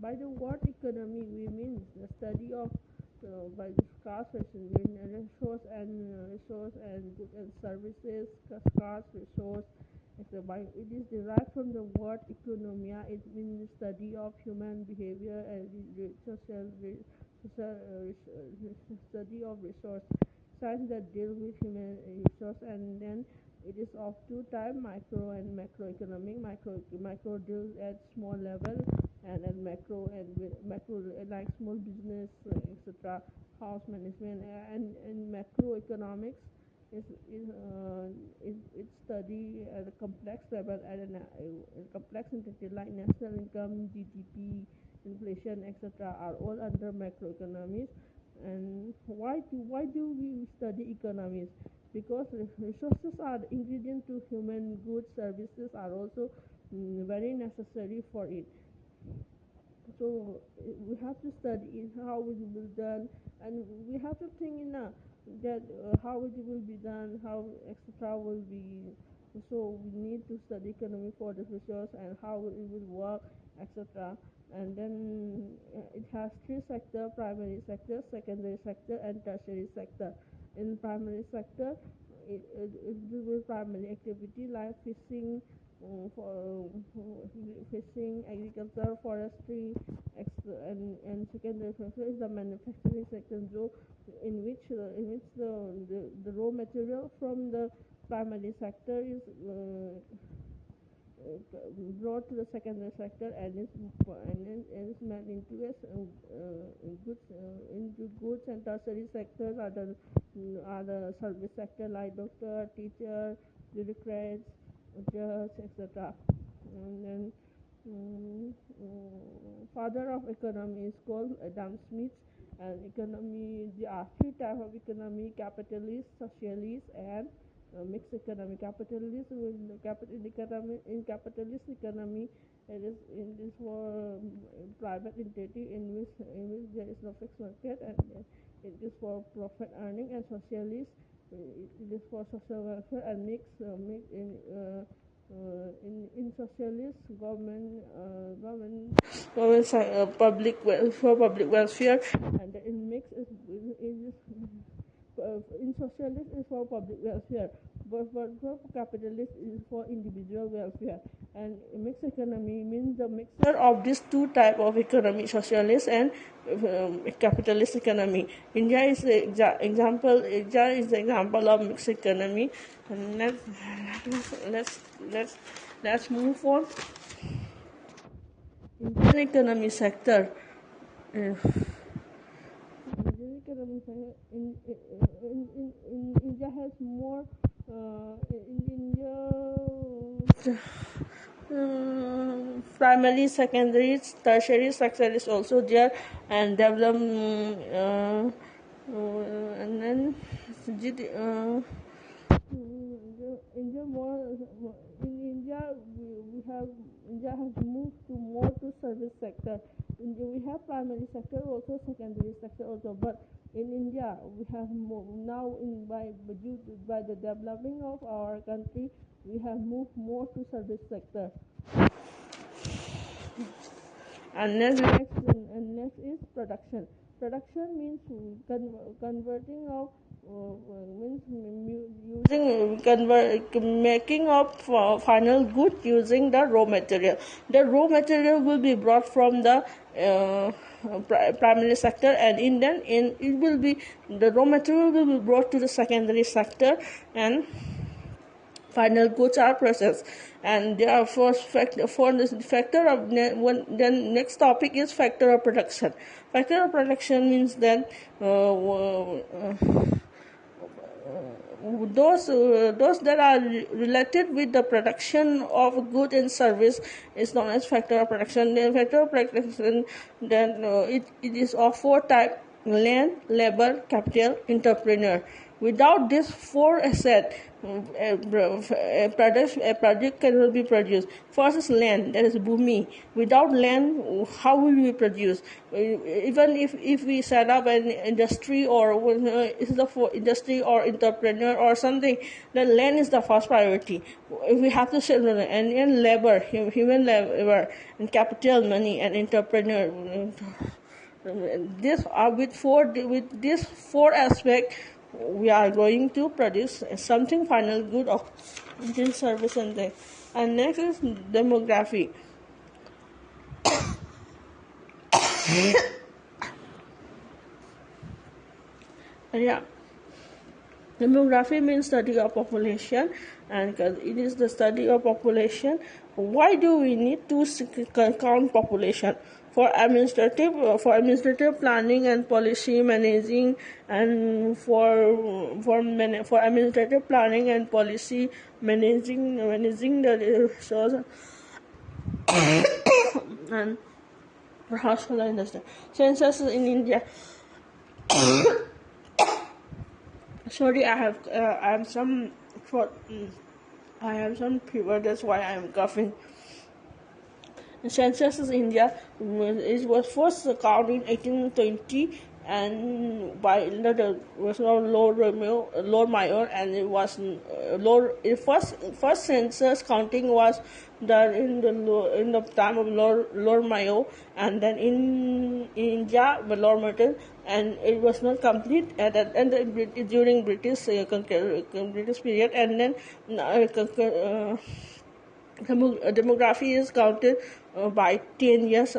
By the word economy, we mean the study of by the scarce resource and goods and services, scarce resource. It is derived from the word economia. It means the study of human behavior and study of resource. Science that deal with human resource, and then it is of two types, micro and macroeconomic. Micro deals at small level, and at macro like small business, etc., house management, and macroeconomics is study at a complex level, at a complex entity like national income, GDP, inflation, etc., are all under macroeconomics. And why do we study economics? Because resources are the ingredient to human goods. Services are also very necessary for it. So we have to study how it will be done, and we have to think in that how it will be done, how etc. will be. So we need to study economy for the resource and how it will work, etc. And then it has three sectors: primary sector, secondary sector, and tertiary sector. In primary sector, it will primary activity like fishing, for fishing, agriculture, forestry, and secondary sector is the manufacturing sector, so in which the raw material from the primary sector is brought to the secondary sector, and is made into goods, and tertiary sectors are the service sector like doctor, teacher, bureaucrats, judge, etc. And then father of economy is called Adam Smith. And economy, there are three types of economy: capitalist, socialist, and mixed economy. Capitalist in capitalist economy, it is for private entity in which there is no fixed market, and it is for profit earning. And socialist, it is for social welfare, and in socialist public welfare, and in mix is in socialist is for public welfare, but for capitalist is for individual welfare. And mixed economy means the mixture of these two type of economy: socialist and capitalist economy. India is the example. India is the example of mixed economy. And let's move on. Indian economy sector. Indian economy sector in India has more. In India, primary, secondary, tertiary sector is also there, and development, and then India more in India we have India has moved to more to service sector. India, we have primary sector also, secondary sector also, but in India we have more now by the developing of our country, we have moved more to service sector. And next is production. Production means converting of means making of final good using the raw material. The raw material will be brought from the primary sector, and it will be the raw material will be brought to the secondary sector, and final goods are processed. And therefore then next topic is factor of production. Factor of production means that those that are related with the production of good and service is known as factor of production. The factor of production, then it is of four types: land, labor, capital, entrepreneur. Without this four assets, a project cannot be produced. First is land, that is bhumi. Without land, how will we produce? Even if we set up an industry or is the for industry or entrepreneur or something, then land is the first priority. If we have to set and labor, human labor, and capital, money, and entrepreneur. This with this four aspect, we are going to produce something final good of Indian service and thing. And next is demography. Yeah, demography means study of population, and it is the study of population. Why do we need to count population? For administrative planning and policy managing, and for administrative planning and policy managing the resources and household industry. Census in India. Sorry, I have some fever. That's why I am coughing. Census in India was first counted in 1820 and by Lord Mayor, and it was first census counting was done in the time of Lord Mayo, and then in India by Lord Merton, and it was not complete during British period, and then demography is counted by 10 years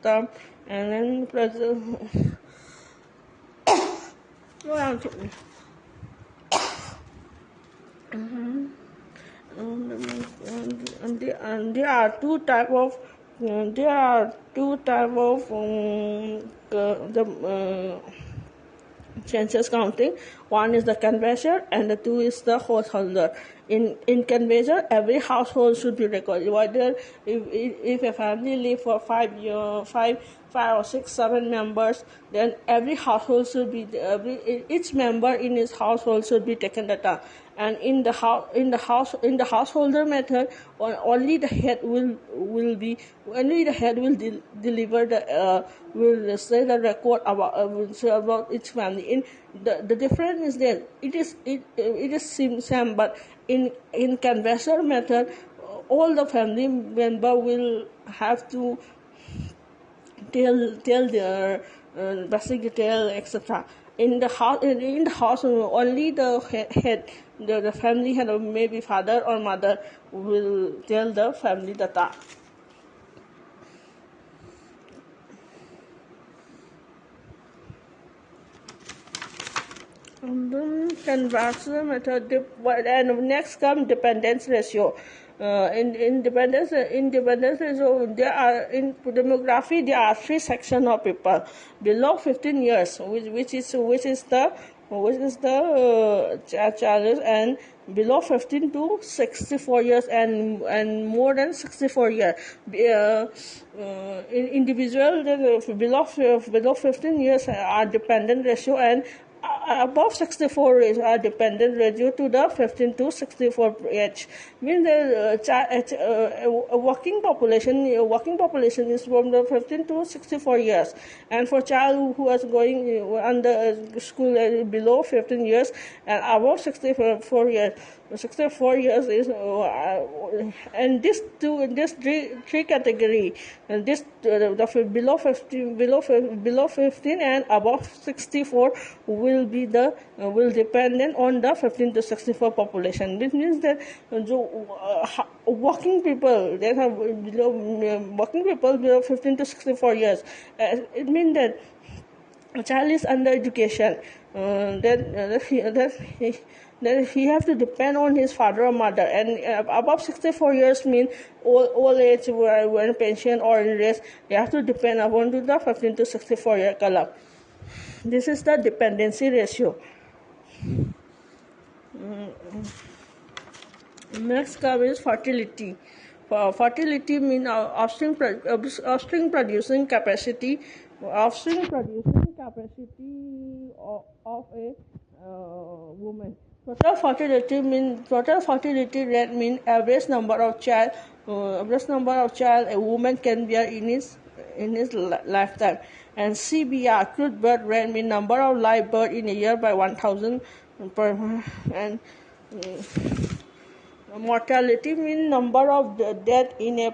term, and then and there are two type of census counting. One is the canvasser and the two is the householder. In canvasser, every household should be recorded. Whether if a family live for 5 or 6, 7 members, then every household should be each member in his household should be taken data. And in the householder method, only the head will deliver will say the record about each family. In the difference is that it is same, but in canvasser method, all the family member will have to tell their basic detail, etc. In the house, only the head, the family head, or maybe father or mother, will tell the family data. And then canvasser method, and next comes dependence ratio. In dependence ratio, there are in demography there are 3 sections of people below 15 years, which is the challenge, and below 15 to 64 years, and more than 64 years. In individual, below 15 years are dependent ratio, and above 64 is a dependent ratio to the 15 to 64 age. Means the working population is from the 15 to 64 years, and for child who is going under school below 15 years and above 64 years. 64 years is and this three category, and this the below 15 and above 64 will be will dependent on the 15 to 64 population. This means that working people that have below 15 to 64 years, it means that a child is under education, then he have to depend on his father or mother, and above 64 years means old age, when pension or in rest, they have to depend upon to the 15 to 64 year column. This is the dependency ratio. Next comes is fertility. Fertility means offspring producing capacity. Offspring producing capacity of a woman. Total fertility rate means average number of child a woman can bear in his lifetime. And CBR, crude birth rate means number of live birth in a year by 1,000 per, and mortality means number of death in a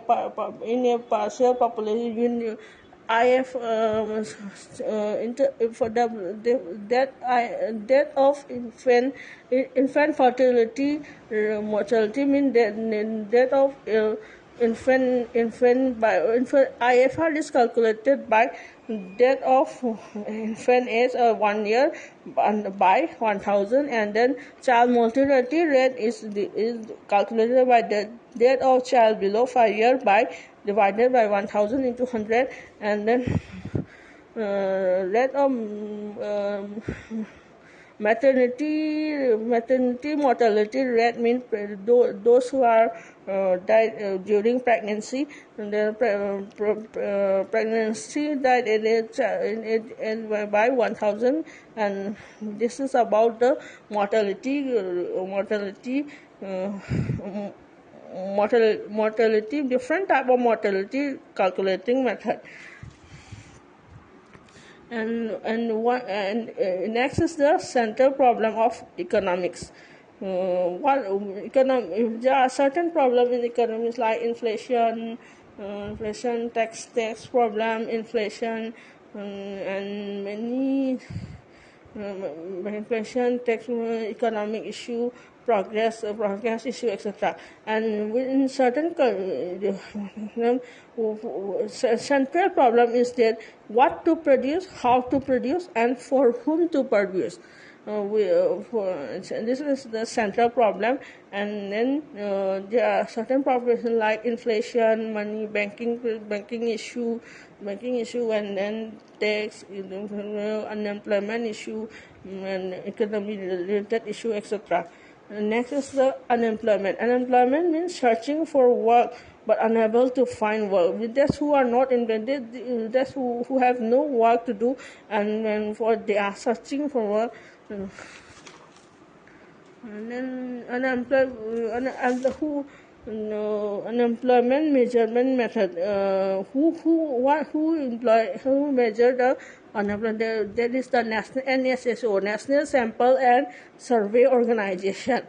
partial population. IF for the death of infant fertility mortality means death of infant by infant. IFR is calculated by death of infant age 1 year by 1,000, and then child mortality rate is calculated by the death of child below 5 years by divided by 1,000 into 100, and then rate of maternity mortality rate means those who are died during pregnancy, and the pregnancy died by 1,000, and this is about the mortality, different type of mortality calculating method. And next is the central problem of economics. There are certain problems in economics like inflation, tax problem, inflation, and many inflation, tax, economic issue, progress issue, etc. And in certain central problem is that what to produce, how to produce, and for whom to produce. This is the central problem. And then there are certain problems like inflation, money, banking issue, and then tax, unemployment issue, and economy related issue, etc. Next is the unemployment. Unemployment means searching for work but unable to find work. That's who are not invented. That's who have no work to do, and for they are searching for work. And then unemployment measurement method. Who measure the unemployment? That is the NSSO, National Sample and Survey Organization.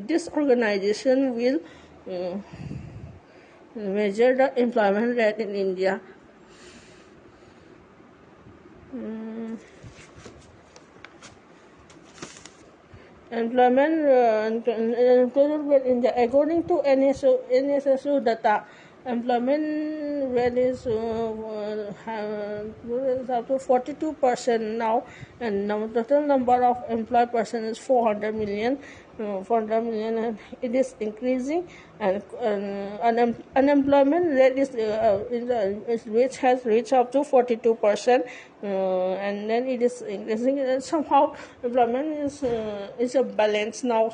This organization will measure the employment rate in India. Employment rate in India, according to NSSO data, employment rate is up to 42% now, and the total number of employed person is 400 million, and it is increasing. And unemployment rate has reached up to 42%, and then it is increasing. And somehow employment is a balance now.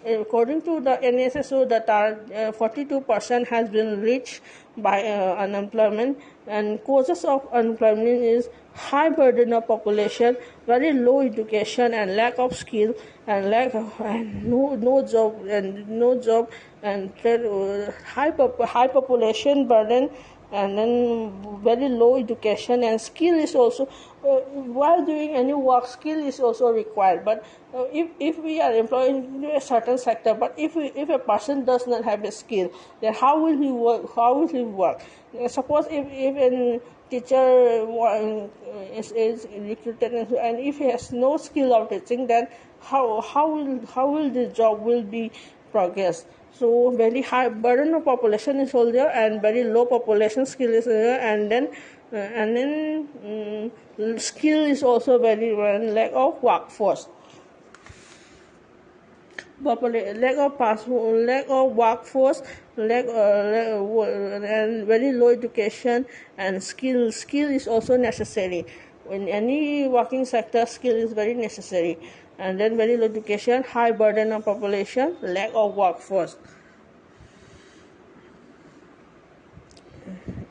According to the NSSO data, 42% has been reached by unemployment. And causes of unemployment is high burden of population, very low education, and lack of skill, and no job, and high population burden, and then very low education, and skill is also while doing any work, skill is also required. But if we are employed in a certain sector, but if a person does not have a skill, then how will he work? Suppose if a teacher is recruited, and if he has no skill of teaching, then how will the job will be progress? So very high burden of population is also there, and very low population skill is there, and then skill is also very lack of workforce. Lack of workforce, and very low education, and skill is also necessary. In any working sector, skill is very necessary. And then very low education, high burden of population, lack of workforce.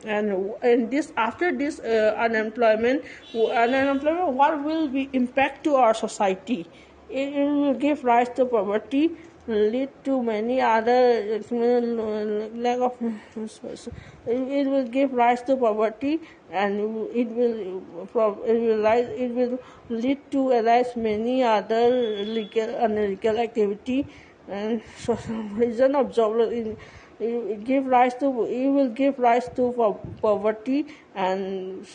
and this after this unemployment, what will be impact to our society? It will give rise to poverty, lead to many other lack of. It will give rise to poverty, and it will lead to arise many other illegal activity, and so reason of jobless. It will give rise to poverty, and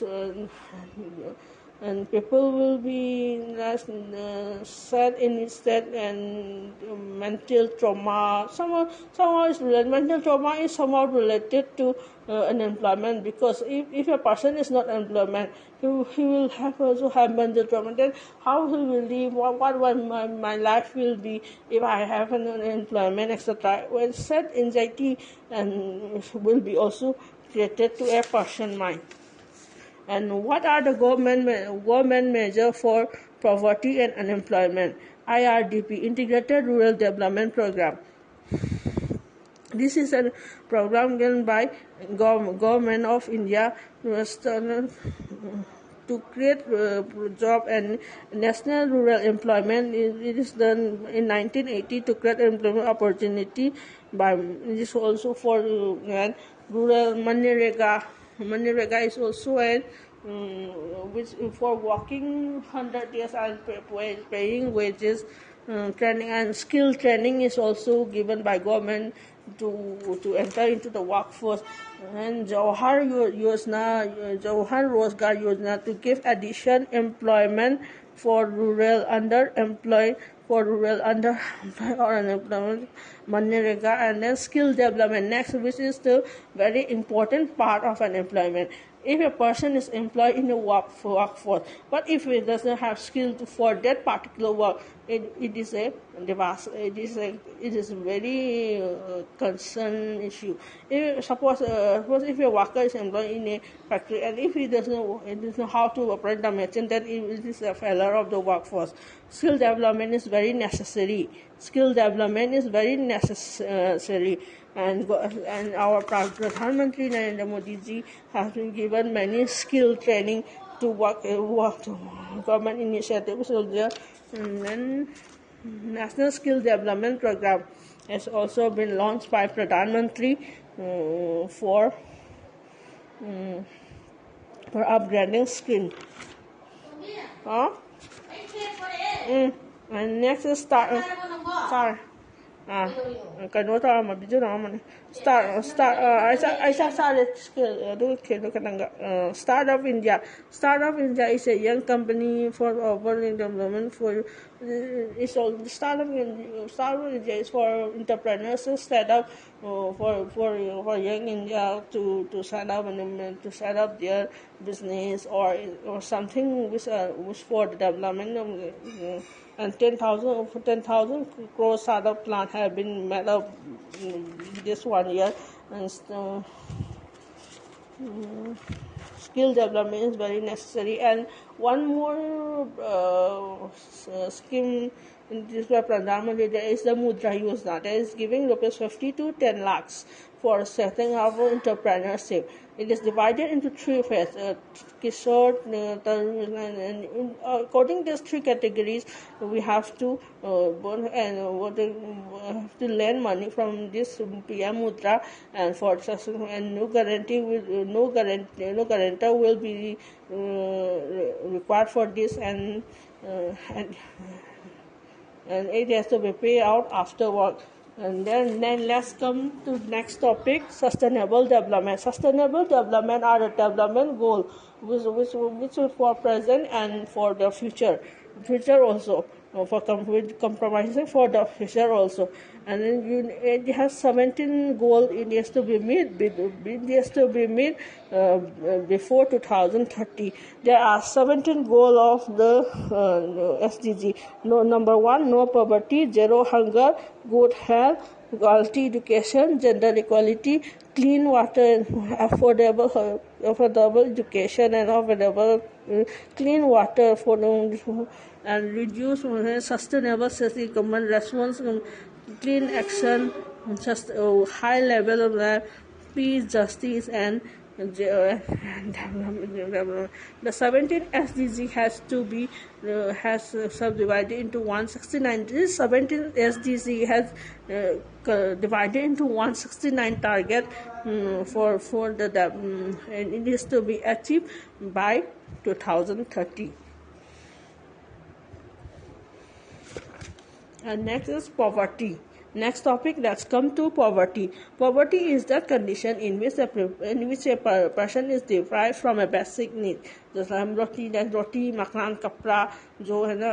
people will be sad in its state, and mental trauma. Mental trauma is somehow related to unemployment, because if a person is not employment, he will also have mental trauma. Then how he will live? What my life will be if I have an unemployment, etc. Well, sad anxiety and will be also created to a person mind. And what are the government measures for poverty and unemployment? IRDP, Integrated Rural Development Program. This is a program done by government of India to create job and national rural employment. It is done in 1980 to create employment opportunity. This also for rural Manrega. Manrega is also which for working 100 years and paying wages. Training and skill training is also given by government to enter into the workforce. And Jawahar Rozgar Yojana to give additional employment for rural underemployed, or unemployment, Manrega, and then skill development next, which is the very important part of unemployment. If a person is employed in a workforce, but if he doesn't have skill for that particular work, it is a very concern issue. Suppose if a worker is employed in a factory, and if he doesn't know how to operate the machine, then it is a failure of the workforce. Skill development is very necessary. And our Pradhan Mantri Narendra Modi ji has been given many skill training to work government initiatives there. And then National Skill Development Program has also been launched by Pradhan Mantri for upgrading skill. And next is start. Startup India. Startup India is a young company for urban development. Startup India is for entrepreneurs to set up for young India to set up their business or something which for the development of. And 10,000 crore startup plant have been made up this 1 year. And skill development is very necessary. And one more scheme in this Pradhan Mantri is the Mudra Yojana, that is giving rupees 50 to 10 lakhs for setting up entrepreneurship. It is divided into three phases: Kishore, and according to these three categories, we have to lend money from this PM Mudra, and for and no guarantor will be required for this, and it has to be paid out afterward. And then let's come to next topic: sustainable development. Sustainable development are the development goal which is for present and for the future also, for compromising for the future also. And then it has 17 goals. It has to be met before 2030. There are 17 goals of the SDG. Number 1, no poverty, zero hunger, good health, quality education, gender equality, clean water, affordable education, and affordable clean water for and reduce sustainable government response, clean action, just high level of peace, justice, and The 17th SDG has to be subdivided into 169. This 17th SDG has divided into 169 target for and it is to be achieved by 2030. And next is poverty. Next topic, let's come to poverty. Poverty is that condition in which a person is deprived from a basic need. जैसे हम रोटी मकान कपड़ा जो है ना,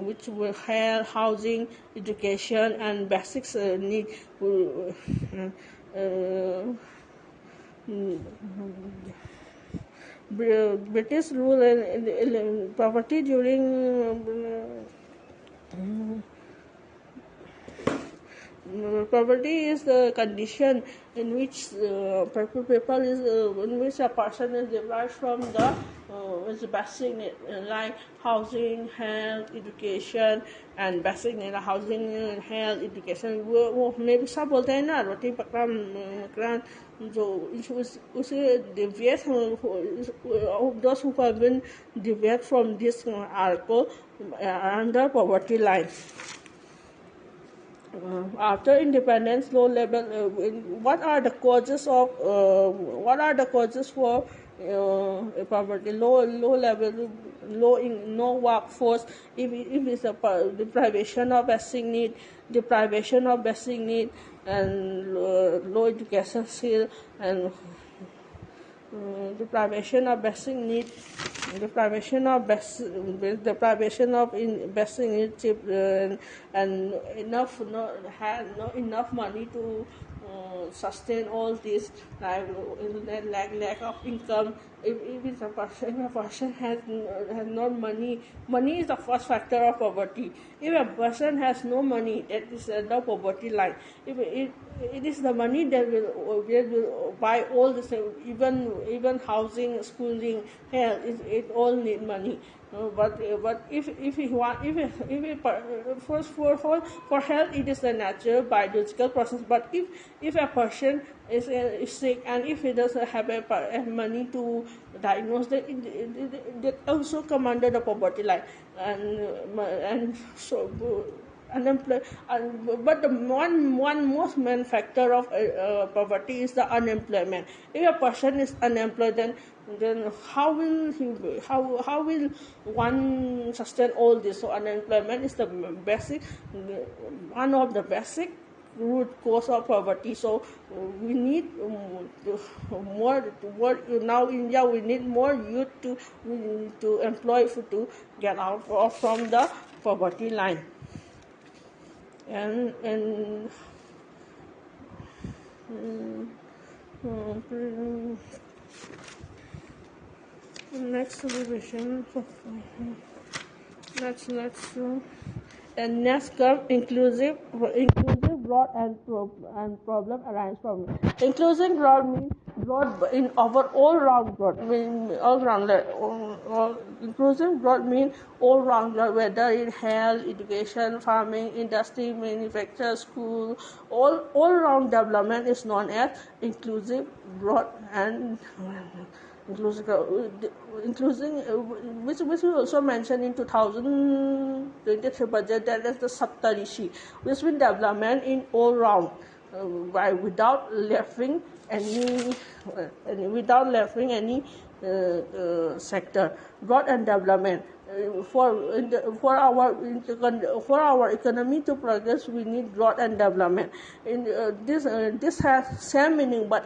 which will health, housing, education and basics need. British rule and poverty during poverty is the condition in which people is in which a person is deprived from the basic need, like housing, health, education and basic need. Housing, health, education वो maybe सब बोलते हैं ना, रोटी पकड़ा मकान जो उसे deviate those who have been deviate from this article under poverty line. After independence, low level. What are the causes of for poverty? Low level, no workforce. If it's a deprivation of basic need, and low education skill and deprivation of basic need, basic needs, and enough enough money to sustain all this, like lack of income. If a person has no money is the first factor of poverty. If a person has no money, that is the poverty line. If it is the money that will buy all this, even housing, schooling, health, it all need money. But if for health, it is a natural biological process. But if a person is sick and if he doesn't have money to diagnose, that also come under the poverty line, and so unemployed. But the one most main factor of poverty is the unemployment. If a person is unemployed, then how will one sustain all this? So unemployment is the one of the basic root cause of poverty. So we need more now in India. We need more youth to employ to get out from the poverty line. And next revision. And next come inclusive, broad and problem arise from it. Inclusive broad means broad in all round broad, all round. Inclusive broad means all round, whether in health, education, farming, industry, manufacture, school, all round development is known as inclusive broad and including which we also mentioned in 2023 budget, that is the Saptarishi, which means development in all round, without leaving any sector. Growth and development. For our economy to progress, we need growth and development. This has same meaning, but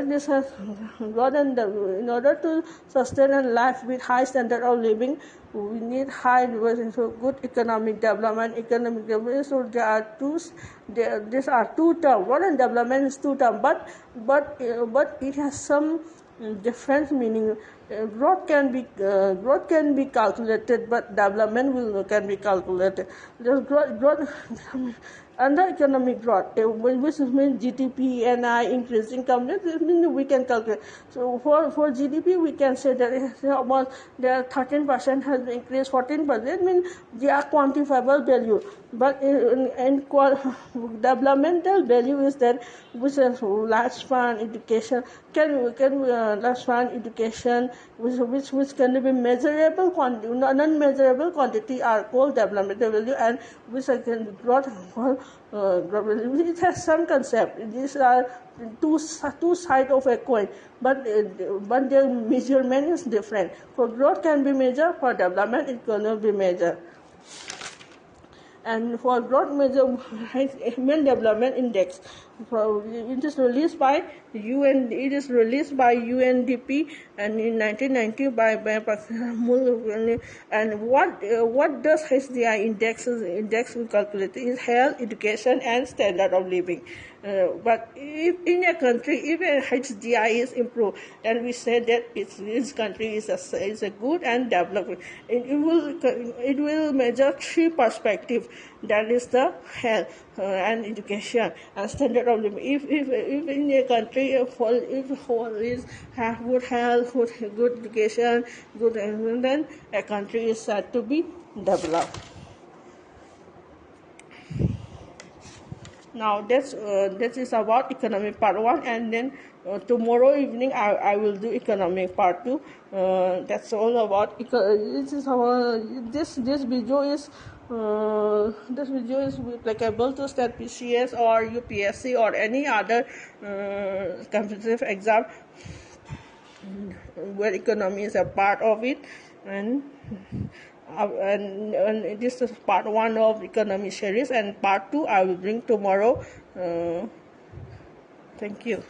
this has growth and in order to sustain a life with high standard of living, we need good economic development. So these are two terms. Growth and development is two terms, but it has some different meaning. growth can be calculated, but development can be calculated. There's growth under economic growth, which means GDP and increasing companies. This means we can calculate. So for GDP, we can say that almost there 13% has increased, 14% means they are quantifiable value. But in developmental value is that which is large fund education large fund education which can be measurable quantity, non-measurable quantity are called developmental value, and which can growth value. It has some concept. These are two sides of a coin, but their measurement is different. For growth can be measured, for development it cannot be measured. And for growth measure, Human Development Index, it is released by UNDP and in 1990 by and what does HDI index will calculate is health, education, and standard of living. But if in a country, if HDI is improved, then we say that this country is a good and developed. It will measure three perspectives. That is the health and education and standard of living. If in a country if have good health, good education, good environment, then a country is said to be developed. Now that is about economic part 1, and then tomorrow evening I will do economic part 2. That's all about this video is applicable to state PCS or UPSC or any other competitive exam where economy is a part of it, and this is part 1 of economy series, and part 2 I will bring tomorrow. Thank you.